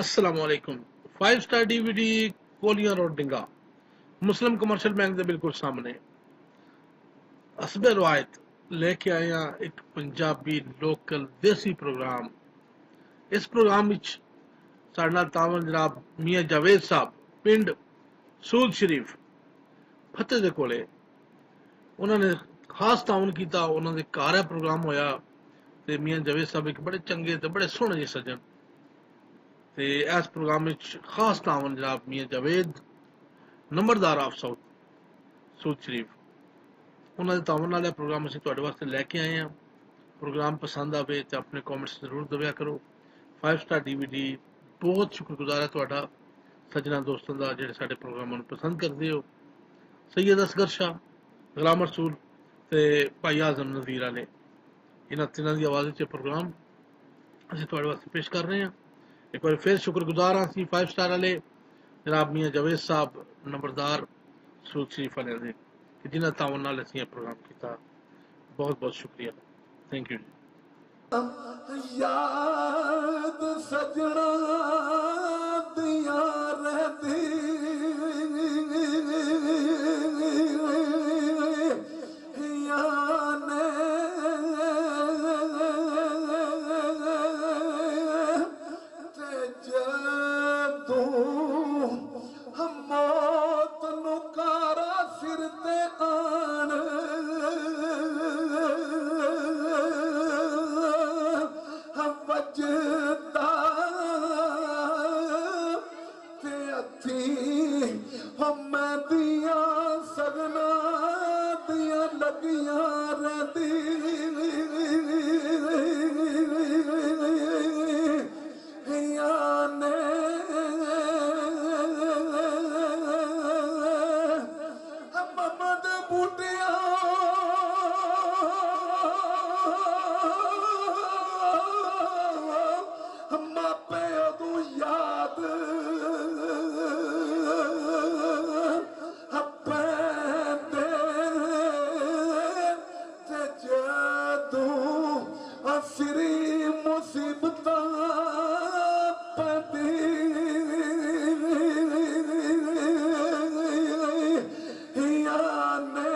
अस्सलामुअलैकुम। 5 star DVD कोलियां road डिंगा मुस्लिम commercial bank के बिल्कुल सामने हसबे रवायत लेके आए हैं एक पंजाबी लोकल देसी प्रोग्राम। इस प्रोग्राम विच साडे नाल तावन जनाब मियां जावेद साहब पिंड सूद शरीफ फतेह दे कोले उन्होंने खास तावन किया। उन्होंने घर है प्रोग्राम होया ते मियां जावेद साहब एक बड़े चंगे ते बड़े सोहने जे सज्जन ते इस प्रोग्राम विच खास तावन जनाब मियां जावेद नंबरदार ऑफ साउथ सूद शरीफ उन्होंने तावन नाल प्रोग्राम असीं तुहाडे वास्ते लैके आए हैं। प्रोग्राम पसंद आवे तो अपने कॉमेंट्स जरूर दव्या करो। 5 स्टार डीवीडी बहुत शुक्रगुजार है तुहाडा सज्जना दोस्तों का जिहड़े साडे प्रोग्रामां नूं पसंद करदे हो। सैयद असगर शाह, गुलाम रसूल ते भाई आजम नज़ीर आले इन्हां तिन्हां दी आवाज़ च प्रोग्राम असीं तुहाडे वास्ते पेश कर रहे हैं। एक बार फिर शुक्रगुजार हाँ असीं 5 स्टार वाले जनाब मियां जावेद साहब नंबरदार सूद शरीफ वाले दे कि जिन्हां तावन नाल असीं यह प्रोग्राम किया। बहुत बहुत शुक्रिया। थैंक यू जी। याद सजना दिया रहती याने ते जदू हम मौत नुकारा सिर ते आन बजदा ते अथी हम दिया सगना दिया लगिया रहती याने ममद बूटिया मापे अदू याद पैंदे ते जदू असरी मुसीबत पैंदी याने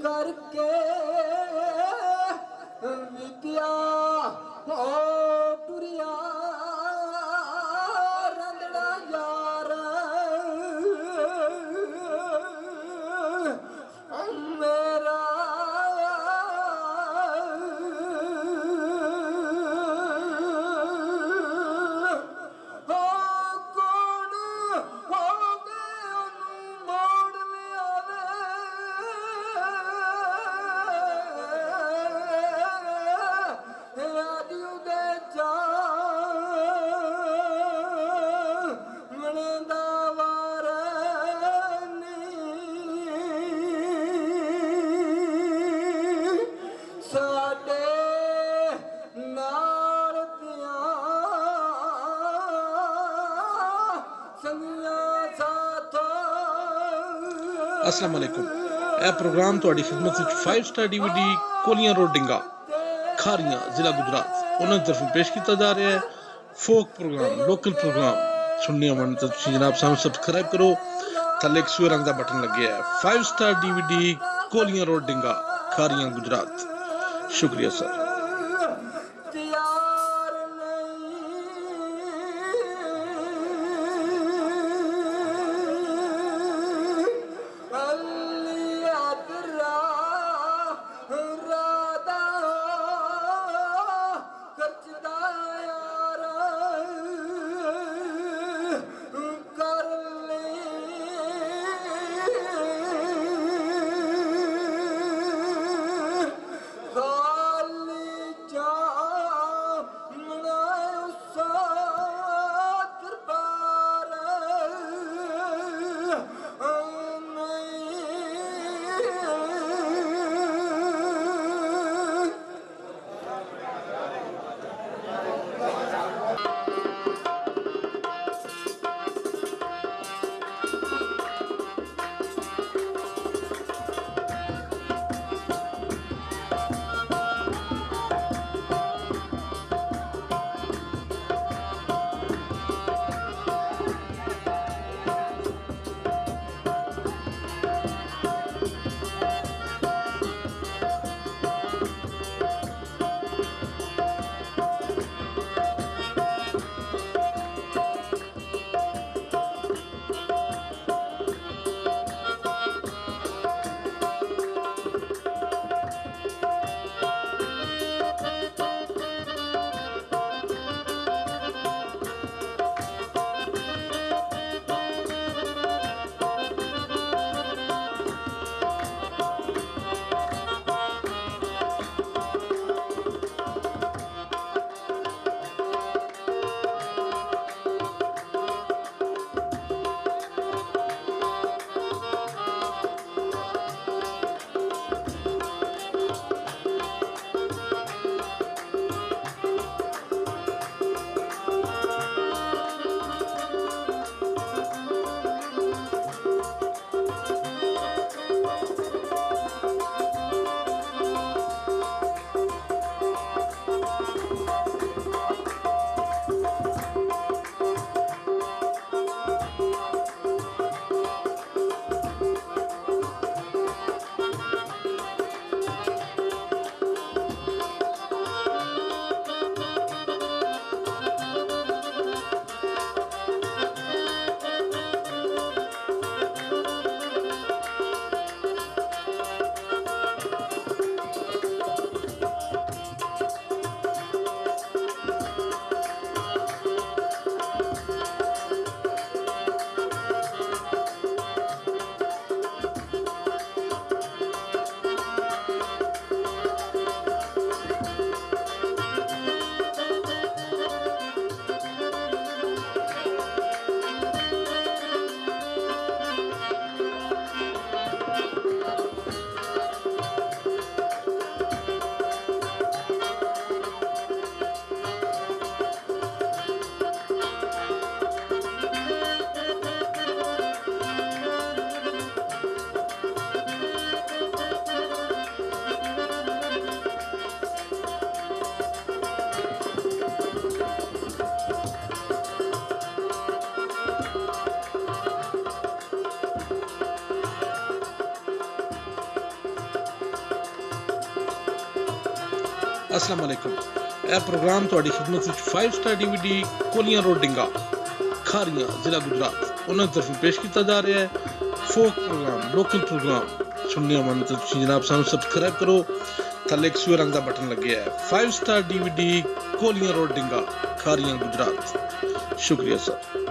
करके विद्या ओ टुरिया रंदड़ा यार मेरा अस्सलाम वालेकुम। यह प्रोग्राम तुहाडी खिदमत विच 5 स्टार डीवीडी कोलियां रोड डिंगा खारियां जिला गुजरात उन्होंने तरफ पेश किया जा रहा है। फोक प्रोग्राम लोकल प्रोग्राम सुनने मन तो जनाब सानू सब्सक्राइब करो। थले एक सूए रंग का बटन लगे है। 5 star DVD कोलियां road डिंगा Khariyan Gujarat. शुक्रिया सर। अस्सलाम वालेकुम। यह प्रोग्राम तुहाडी खिदमत विच 5 स्टार DVD कोलियां रोड डिंगा खारियां जिला गुजरात उन्होंने तरफ पेश किया जा रहा है। फोक प्रोग्राम लोकल प्रोग्राम सुनने मन तो जनाब सानू सब्सक्राइब करो। थले एक सूए रंग का बटन लगे है 5 star DVD कोलियां road डिंगा Khariyan Gujarat. शुक्रिया सर।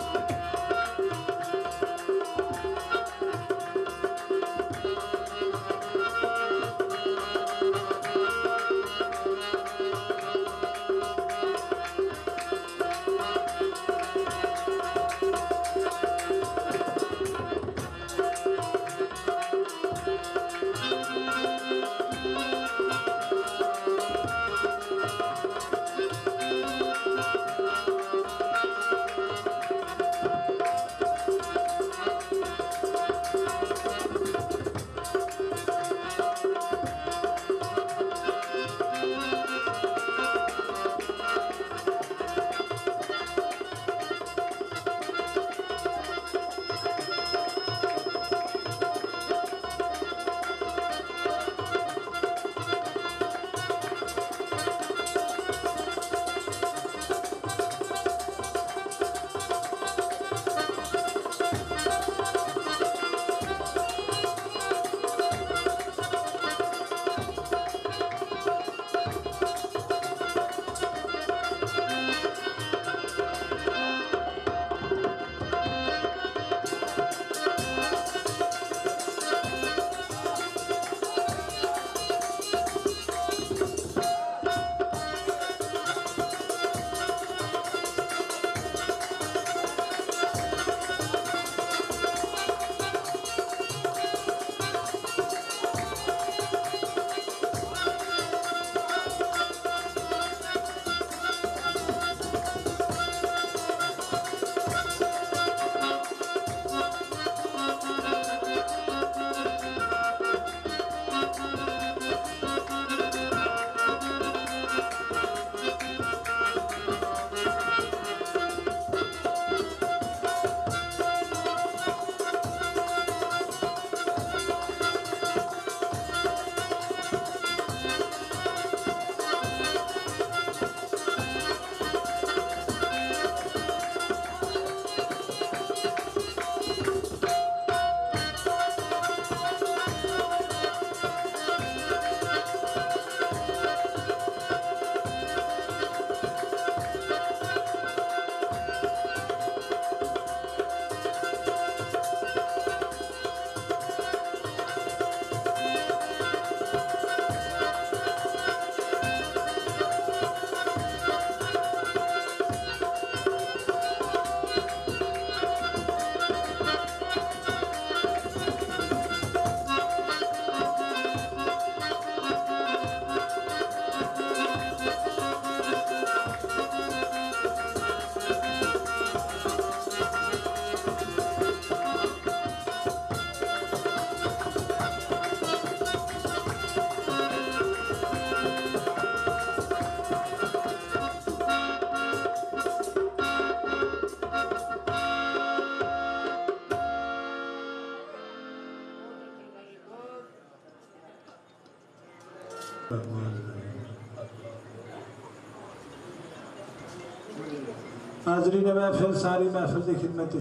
हाजरीन महफिल सारी महफिल की खिदमत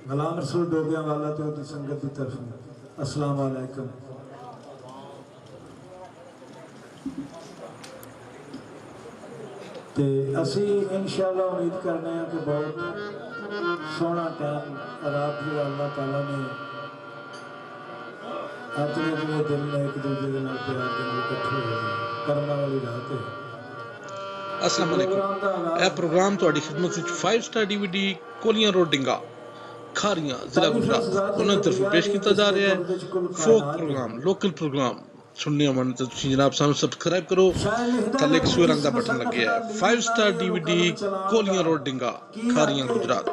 गुलाम रसूल डोबिया वाला तो उहदी संगत की तरफ अस्सलाम वालेकुम। ते असी इंशाअल्लाह उम्मीद करने हैं कि बहुत सोहना टाइम रात भी अल्लाह ताला ने अपने अपने दिल में एक दूसरे के नाल प्यार के नाल इकट्ठे हो गए करने वाली रात है। अस्सलाम वालेकुम। यह प्रोग्राम तुहाडी खिदमत विच 5 स्टार DVD कोलियां रोड डिंगा खारियां जिला गुजरात उन्होंने तरफ पेश किया जा रहा है। फोक प्रोग्राम लोकल प्रोग्राम सुनने मन तो जनाब सानू सब्सक्राइब करो। थले एक सूए रंग का बटन लगे है 5 star DVD कोलियां road डिंगा Khariyan Gujarat.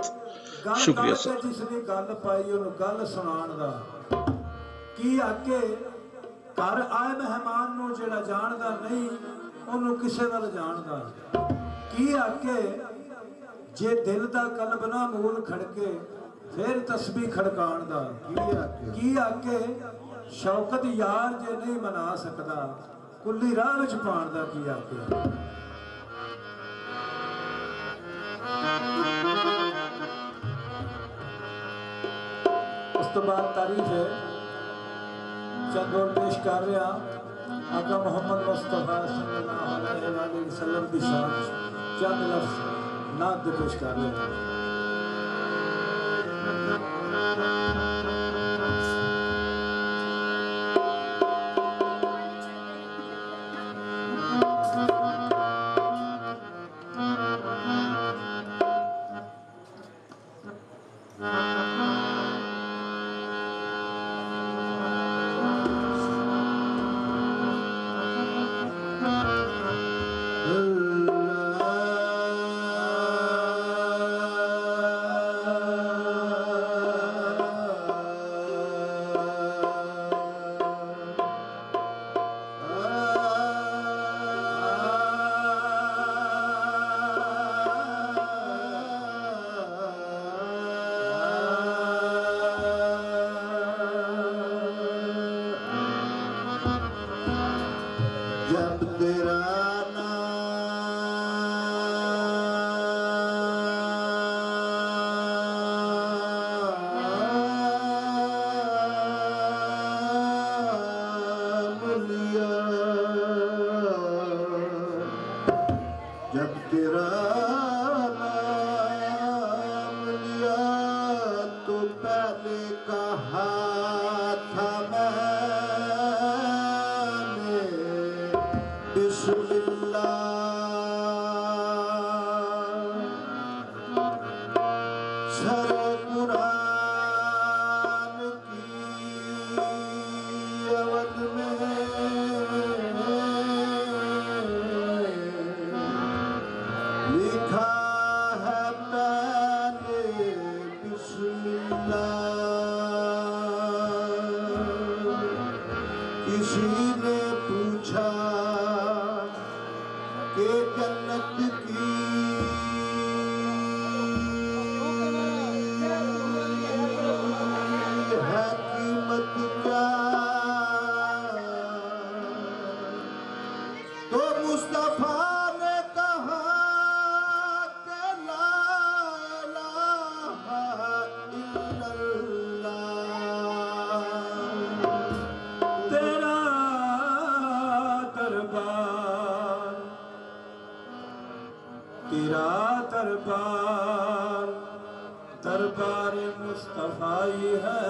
शुक्रिया सर। जिसने गल पाई उन्होंने गल सुनाण दा की आके घर आए मेहमान नूं जेड़ा जानदा नहीं उन्होंने किसे वाल जानदा की आके जे दिल दा कल्ब ना मूल खड़के फिर तस्बीह खड़काण दा की आके शौकत यार जे नहीं मना सकदा कुल्ली राह विच पाण दा की आखे। उस तो बाद तारीफ है चंद और पेश कर रहा आका मोहम्मद मुस्तफा सल्लल्लाहु अलैहि वसल्लम की शान चंद लफ्ज नात पेश कर रहे हैं। जब तेरा नाम लिया तो पहले कहा था मैंने बिस्मिल्लाह। सरे कुरान की अवध में लिखा है पहले बिस्मिल्लाह। किसी ने पूछा कि जन्नत की है कीमत क्या, तो मुस्तफा ने कहा तेरा दरबार दरबार मुस्तफाई है।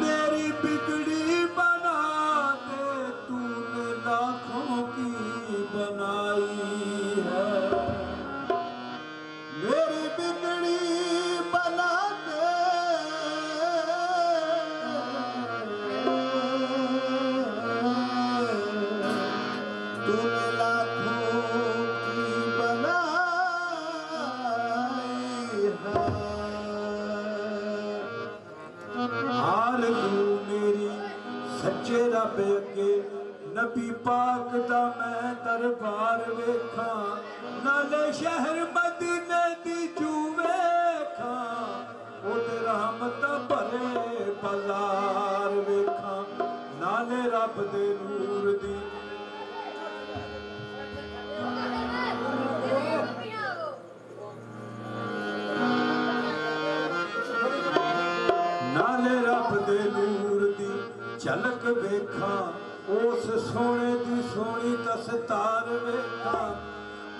मेरी बिगड़ी बना दे तूने लाखों की बनाई है। मेरी बिगड़ी बना दे तूने लाखों की बनाई है। आरज़ू मेरी सच्चे रब अगे नबी पाक दा मैं दरबार वेखा, नाले शहर मदीने दी जू वेखा, ओदे रहमत भरे बाजार वेखा, नाले रब दे नूर दी नाले रब दे नूर दी झलक वेखा, उस सोने दी सोनी दस्तार वेखा।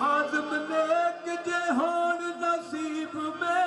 आदम नेक जे होण नसीब में